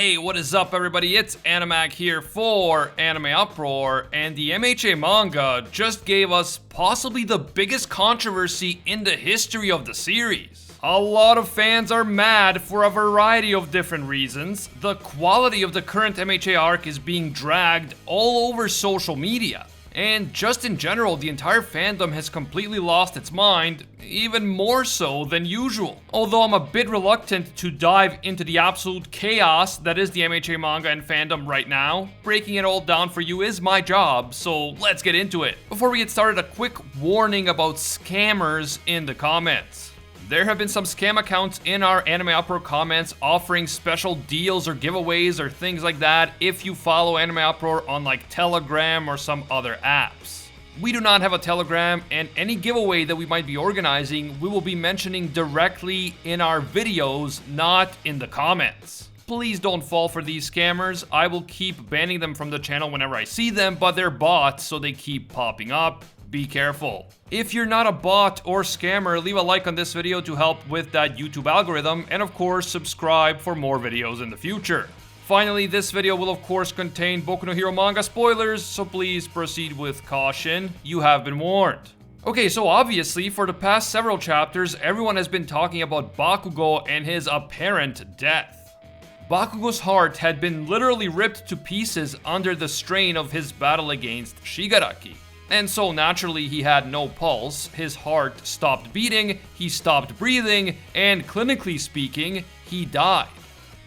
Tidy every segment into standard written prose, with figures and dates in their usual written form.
Hey, what is up everybody? It's Animag here for Anime Uproar, and the MHA Manga just gave us possibly the biggest controversy in the history of the series. A lot of fans are mad for a variety of different reasons. The quality of the current MHA arc is being dragged all over social media. And just in general, the entire fandom has completely lost its mind, even more so than usual. Although I'm a bit reluctant to dive into the absolute chaos that is the MHA manga and fandom right now, breaking it all down for you is my job, so let's get into it. Before we get started, a quick warning about scammers in the comments. There have been some scam accounts in our Anime Uproar comments offering special deals or giveaways or things like that if you follow Anime Uproar on like Telegram or some other apps. We do not have a Telegram, and any giveaway that we might be organizing, we will be mentioning directly in our videos, not in the comments. Please don't fall for these scammers. I will keep banning them from the channel whenever I see them, but they're bots, so they keep popping up. Be careful. If you're not a bot or scammer, leave a like on this video to help with that YouTube algorithm, and of course subscribe for more videos in the future. Finally, this video will of course contain Boku no Hero manga spoilers, so please proceed with caution. You have been warned. Okay, so obviously for the past several chapters, everyone has been talking about Bakugo and his apparent death. Bakugo's heart had been literally ripped to pieces under the strain of his battle against Shigaraki. And so naturally he had no pulse, his heart stopped beating, he stopped breathing, and clinically speaking, he died.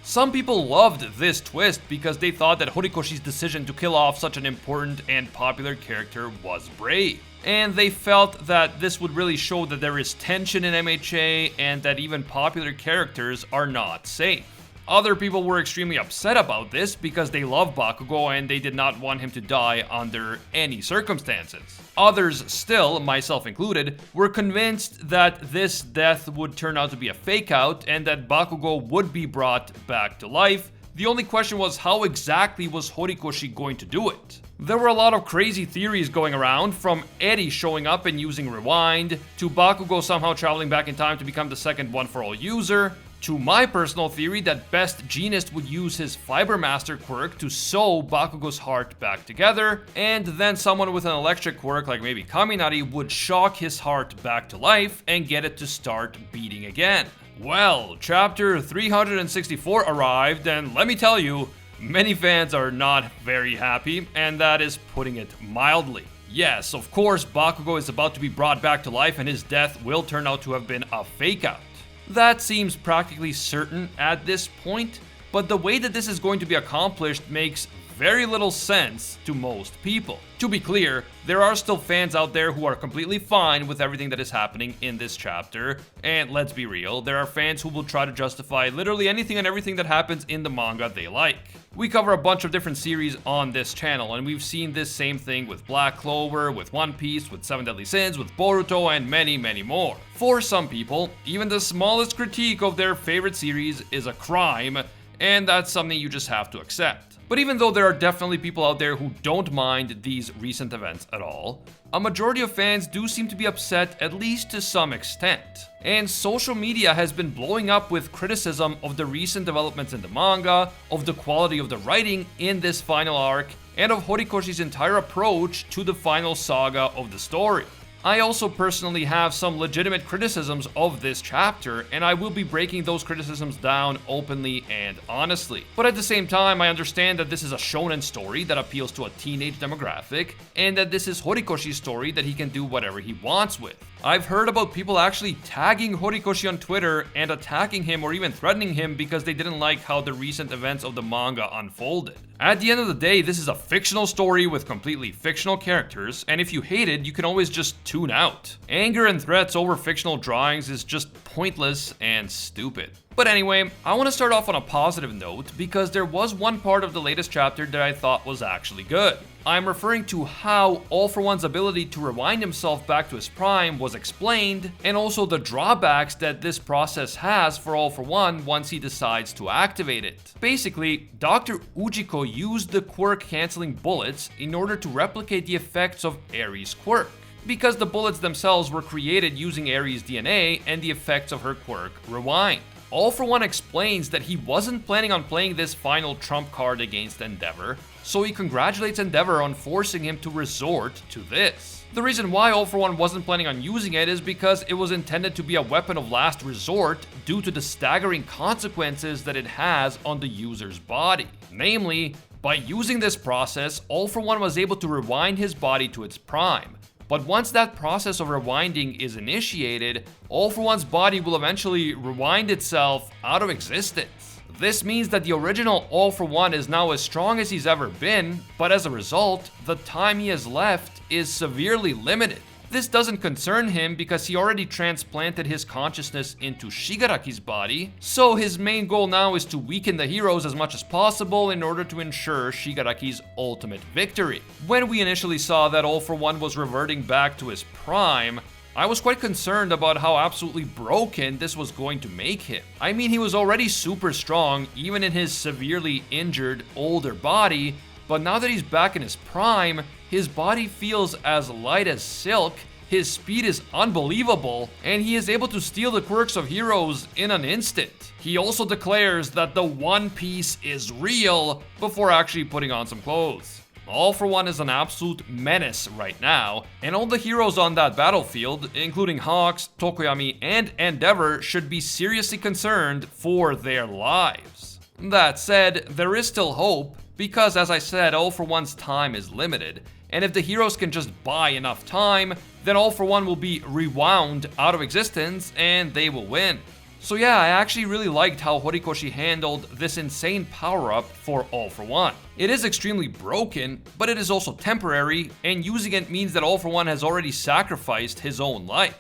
Some people loved this twist because they thought that Horikoshi's decision to kill off such an important and popular character was brave. And they felt that this would really show that there is tension in MHA and that even popular characters are not safe. Other people were extremely upset about this because they love Bakugo and they did not want him to die under any circumstances. Others still, myself included, were convinced that this death would turn out to be a fake out and that Bakugo would be brought back to life. The only question was, how exactly was Horikoshi going to do it? There were a lot of crazy theories going around, from Eri showing up and using Rewind, to Bakugo somehow traveling back in time to become the second One for All user, to my personal theory that Best Jeanist would use his Fiber Master quirk to sew Bakugo's heart back together, and then someone with an electric quirk like maybe Kaminari would shock his heart back to life and get it to start beating again. Well, chapter 364 arrived, and let me tell you, many fans are not very happy, and that is putting it mildly. Yes, of course, Bakugo is about to be brought back to life and his death will turn out to have been a fake out. That seems practically certain at this point, but the way that this is going to be accomplished makes very little sense to most people. To be clear, there are still fans out there who are completely fine with everything that is happening in this chapter, and let's be real, there are fans who will try to justify literally anything and everything that happens in the manga they like. We cover a bunch of different series on this channel, and we've seen this same thing with Black Clover, with One Piece, with Seven Deadly Sins, with Boruto, and many, many more. For some people, even the smallest critique of their favorite series is a crime, and that's something you just have to accept. But even though there are definitely people out there who don't mind these recent events at all, a majority of fans do seem to be upset, at least to some extent. And social media has been blowing up with criticism of the recent developments in the manga, of the quality of the writing in this final arc, and of Horikoshi's entire approach to the final saga of the story. I also personally have some legitimate criticisms of this chapter, and I will be breaking those criticisms down openly and honestly. But at the same time, I understand that this is a shonen story that appeals to a teenage demographic, and that this is Horikoshi's story that he can do whatever he wants with. I've heard about people actually tagging Horikoshi on Twitter and attacking him or even threatening him because they didn't like how the recent events of the manga unfolded. At the end of the day, this is a fictional story with completely fictional characters, and if you hate it, you can always just tune out. Anger and threats over fictional drawings is just pointless and stupid. But anyway, I want to start off on a positive note because there was one part of the latest chapter that I thought was actually good. I'm referring to how All For One's ability to rewind himself back to his prime was explained, and also the drawbacks that this process has for All For One once he decides to activate it. Basically, Dr. Ujiko used the quirk canceling bullets in order to replicate the effects of Eri's quirk, because the bullets themselves were created using Eri's DNA and the effects of her quirk Rewind. All For One explains that he wasn't planning on playing this final trump card against Endeavor, so he congratulates Endeavor on forcing him to resort to this. The reason why All For One wasn't planning on using it is because it was intended to be a weapon of last resort due to the staggering consequences that it has on the user's body. Namely, by using this process, All For One was able to rewind his body to its prime. But once that process of rewinding is initiated, All For One's body will eventually rewind itself out of existence. This means that the original All For One is now as strong as he's ever been, but as a result, the time he has left is severely limited. This doesn't concern him because he already transplanted his consciousness into Shigaraki's body, so his main goal now is to weaken the heroes as much as possible in order to ensure Shigaraki's ultimate victory. When we initially saw that All For One was reverting back to his prime, I was quite concerned about how absolutely broken this was going to make him. I mean, he was already super strong, even in his severely injured, older body, but now that he's back in his prime, his body feels as light as silk, his speed is unbelievable, and he is able to steal the quirks of heroes in an instant. He also declares that the One Piece is real before actually putting on some clothes. All For One is an absolute menace right now, and all the heroes on that battlefield, including Hawks, Tokoyami, and Endeavor, should be seriously concerned for their lives. That said, there is still hope, because as I said, All For One's time is limited, and if the heroes can just buy enough time, then All For One will be rewound out of existence and they will win. So yeah, I actually really liked how Horikoshi handled this insane power-up for All For One. It is extremely broken, but it is also temporary, and using it means that All For One has already sacrificed his own life.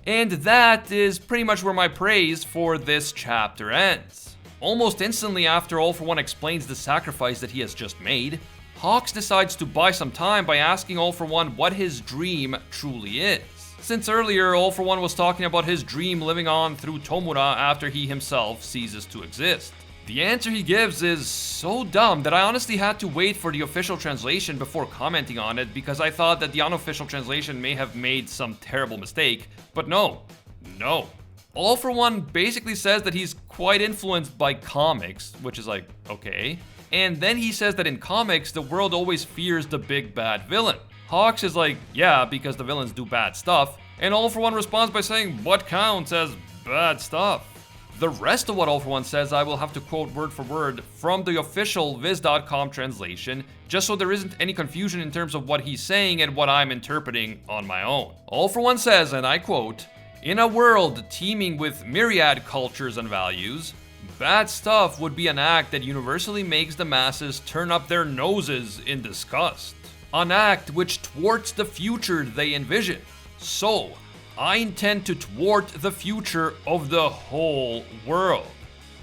And that is pretty much where my praise for this chapter ends. Almost instantly after All For One explains the sacrifice that he has just made, Hawks decides to buy some time by asking All For One what his dream truly is. Since earlier, All For One was talking about his dream living on through Tomura after he himself ceases to exist. The answer he gives is so dumb that I honestly had to wait for the official translation before commenting on it because I thought that the unofficial translation may have made some terrible mistake, but no. All For One basically says that he's quite influenced by comics, which is like, okay. And then he says that in comics, the world always fears the big bad villain. Hawks is like, yeah, because the villains do bad stuff, and All For One responds by saying, what counts as bad stuff? The rest of what All For One says I will have to quote word for word from the official Viz.com translation, just so there isn't any confusion in terms of what he's saying and what I'm interpreting on my own. All For One says, and I quote, "In a world teeming with myriad cultures and values, bad stuff would be an act that universally makes the masses turn up their noses in disgust. An act which thwarts the future they envision. So, I intend to thwart the future of the whole world.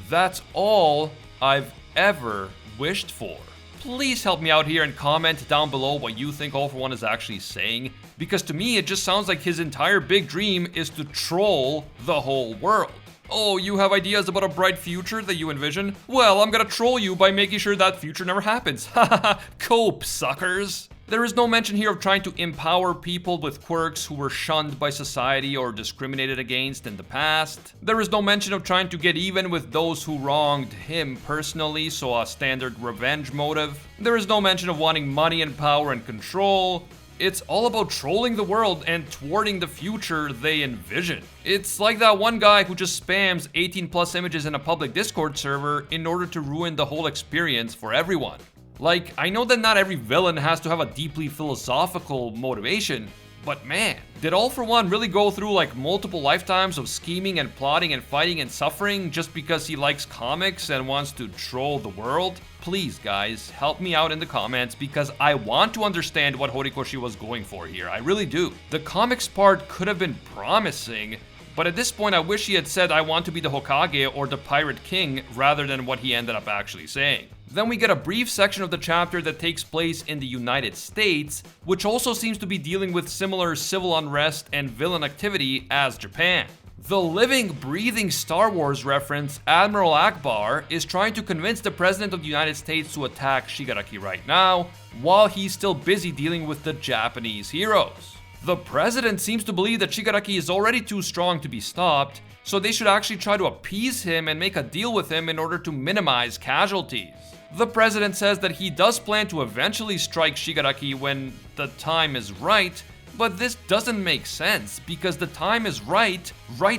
That's all I've ever wished for." Please help me out here and comment down below what you think All For One is actually saying, because to me it just sounds like his entire big dream is to troll the whole world. Oh, you have ideas about a bright future that you envision? Well, I'm gonna troll you by making sure that future never happens. Hahaha, cope, suckers. There is no mention here of trying to empower people with quirks who were shunned by society or discriminated against in the past. There is no mention of trying to get even with those who wronged him personally, so a standard revenge motive. There is no mention of wanting money and power and control. It's all about trolling the world and thwarting the future they envision. It's like that one guy who just spams 18+ images in a public Discord server in order to ruin the whole experience for everyone. Like, I know that not every villain has to have a deeply philosophical motivation, but man, did All For One really go through like multiple lifetimes of scheming and plotting and fighting and suffering just because he likes comics and wants to troll the world? Please guys, help me out in the comments because I want to understand what Horikoshi was going for here, I really do. The comics part could have been promising, but at this point I wish he had said I want to be the Hokage or the Pirate King rather than what he ended up actually saying. Then we get a brief section of the chapter that takes place in the United States, which also seems to be dealing with similar civil unrest and villain activity as Japan. The living, breathing Star Wars reference, Admiral Akbar, is trying to convince the President of the United States to attack Shigaraki right now, while he's still busy dealing with the Japanese heroes. The president seems to believe that Shigaraki is already too strong to be stopped, so they should actually try to appease him and make a deal with him in order to minimize casualties. The president says that he does plan to eventually strike Shigaraki when the time is right, but this doesn't make sense because the time is right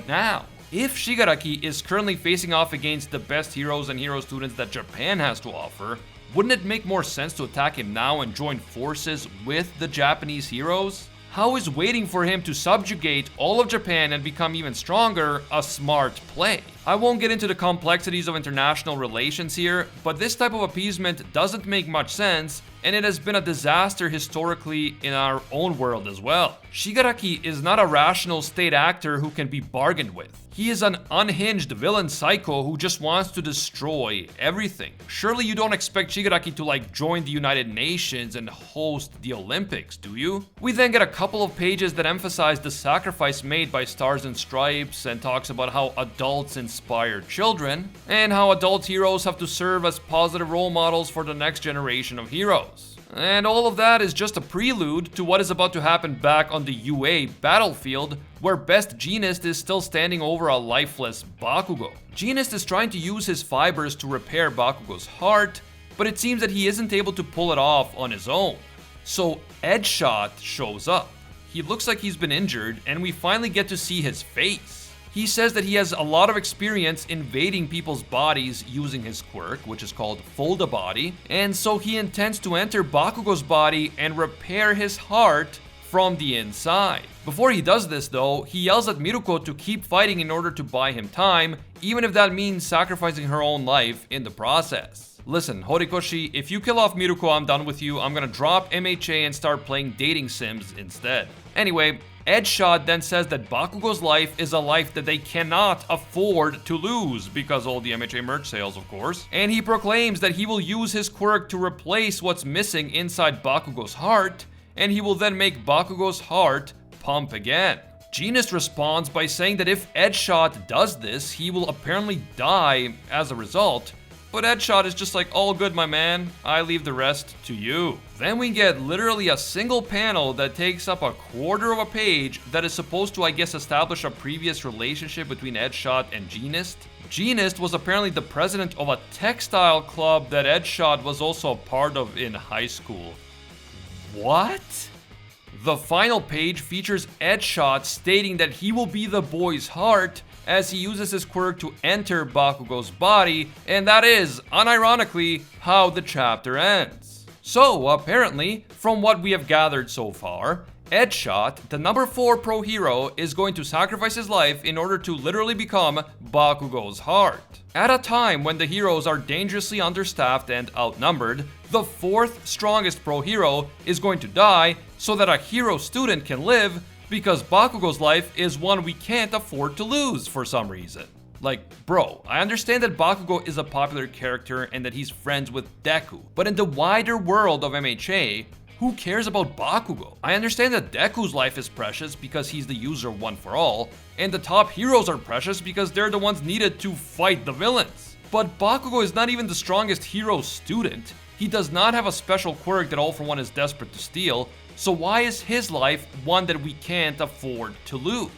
now. If Shigaraki is currently facing off against the best heroes and hero students that Japan has to offer, wouldn't it make more sense to attack him now and join forces with the Japanese heroes? How is waiting for him to subjugate all of Japan and become even stronger a smart play? I won't get into the complexities of international relations here, but this type of appeasement doesn't make much sense, and it has been a disaster historically in our own world as well. Shigaraki is not a rational state actor who can be bargained with. He is an unhinged villain psycho who just wants to destroy everything. Surely you don't expect Shigaraki to join the United Nations and host the Olympics, do you? We then get a couple of pages that emphasize the sacrifice made by Stars and Stripes and talks about how adults inspire children and how adult heroes have to serve as positive role models for the next generation of heroes. And all of that is just a prelude to what is about to happen back on the UA battlefield, where Best Jeanist is still standing over a lifeless Bakugo. Jeanist is trying to use his fibers to repair Bakugo's heart, but it seems that he isn't able to pull it off on his own. So Edgeshot shows up. He looks like he's been injured, and we finally get to see his face. He says that he has a lot of experience invading people's bodies using his quirk, which is called Fold a Body, and so he intends to enter Bakugo's body and repair his heart from the inside. Before he does this though, he yells at Miruko to keep fighting in order to buy him time, even if that means sacrificing her own life in the process. Listen, Horikoshi, if you kill off Miruko, I'm done with you. I'm gonna drop MHA and start playing dating sims instead. Anyway, Edgeshot then says that Bakugo's life is a life that they cannot afford to lose because all the MHA merch sales, of course. And he proclaims that he will use his quirk to replace what's missing inside Bakugo's heart, and he will then make Bakugo's heart pump again. Jeanist responds by saying that if Edgeshot does this, he will apparently die as a result. But Edgeshot is just like, all good, my man. I leave the rest to you. Then we get literally a single panel that takes up a quarter of a page that is supposed to, I guess, establish a previous relationship between Edgeshot and Jeanist. Jeanist was apparently the president of a textile club that Edgeshot was also a part of in high school. What? The final page features Edgeshot stating that he will be the boy's heart as he uses his quirk to enter Bakugo's body, and that is, unironically, how the chapter ends. So, apparently, from what we have gathered so far, Edgeshot, the number 4 pro hero, is going to sacrifice his life in order to literally become Bakugo's heart. At a time when the heroes are dangerously understaffed and outnumbered, the 4th strongest pro hero is going to die so that a hero student can live, because Bakugo's life is one we can't afford to lose for some reason. Bro, I understand that Bakugo is a popular character and that he's friends with Deku, but in the wider world of MHA, who cares about Bakugo? I understand that Deku's life is precious because he's the user of One for All, and the top heroes are precious because they're the ones needed to fight the villains. But Bakugo is not even the strongest hero student. He does not have a special quirk that All for One is desperate to steal, so why is his life one that we can't afford to lose?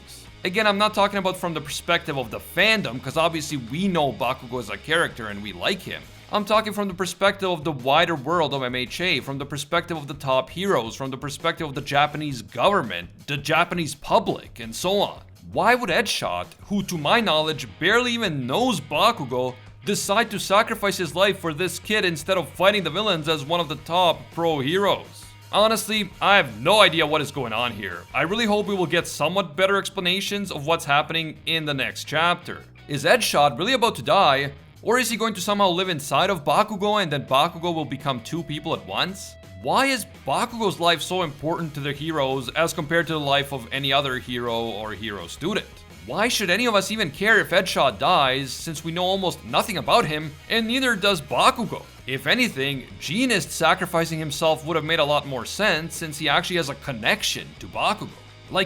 Again, I'm not talking about from the perspective of the fandom, because obviously we know Bakugo as a character and we like him. I'm talking from the perspective of the wider world of MHA, from the perspective of the top heroes, from the perspective of the Japanese government, the Japanese public, and so on. Why would Edgeshot, who to my knowledge barely even knows Bakugo, decide to sacrifice his life for this kid instead of fighting the villains as one of the top pro heroes? Honestly, I have no idea what is going on here. I really hope we will get somewhat better explanations of what's happening in the next chapter. Is Edgeshot really about to die? Or is he going to somehow live inside of Bakugo and then Bakugo will become 2 people at once? Why is Bakugo's life so important to the heroes as compared to the life of any other hero or hero student? Why should any of us even care if Edgeshot dies, since we know almost nothing about him, and neither does Bakugo? If anything, Jeanist sacrificing himself would have made a lot more sense, since he actually has a connection to Bakugo.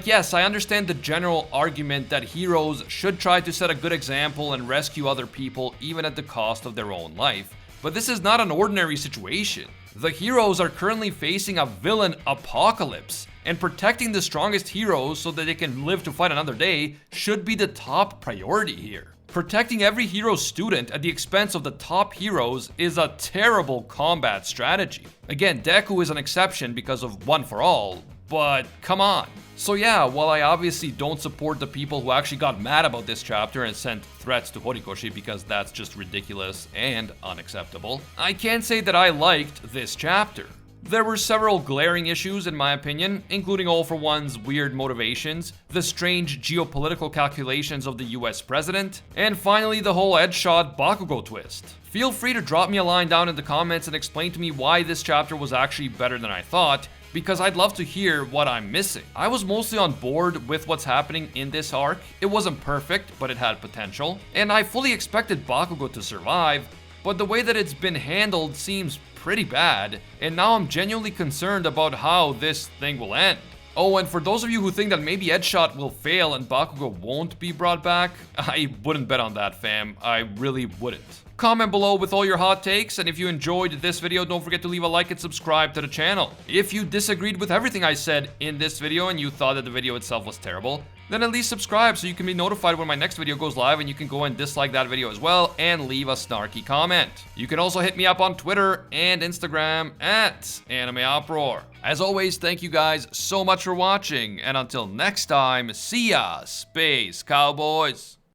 Yes, I understand the general argument that heroes should try to set a good example and rescue other people even at the cost of their own life, But this is not an ordinary situation. The heroes are currently facing a villain apocalypse, and protecting the strongest heroes so that they can live to fight another day should be the top priority here. Protecting every hero's student at the expense of the top heroes is a terrible combat strategy. Again, Deku is an exception because of One for All, but come on. So yeah, while I obviously don't support the people who actually got mad about this chapter and sent threats to Horikoshi because that's just ridiculous and unacceptable, I can say that I liked this chapter. There were several glaring issues in my opinion, including All for One's weird motivations, the strange geopolitical calculations of the US president, and finally the whole Edgeshot Bakugo twist. Feel free to drop me a line down in the comments and explain to me why this chapter was actually better than I thought, because I'd love to hear what I'm missing. I was mostly on board with what's happening in this arc. It wasn't perfect, but it had potential, and I fully expected Bakugo to survive, but the way that it's been handled seems pretty bad, and now I'm genuinely concerned about how this thing will end. Oh, and for those of you who think that maybe Edgeshot will fail and Bakugo won't be brought back, I wouldn't bet on that, fam. I really wouldn't. Comment below with all your hot takes, and if you enjoyed this video, don't forget to leave a like and subscribe to the channel. If you disagreed with everything I said in this video and you thought that the video itself was terrible, then at least subscribe so you can be notified when my next video goes live, and you can go and dislike that video as well and leave a snarky comment. You can also hit me up on Twitter and Instagram at ℂ𝕂𝔻𝕻. As always, thank you guys so much for watching, and until next time, see ya, Space Cowboys!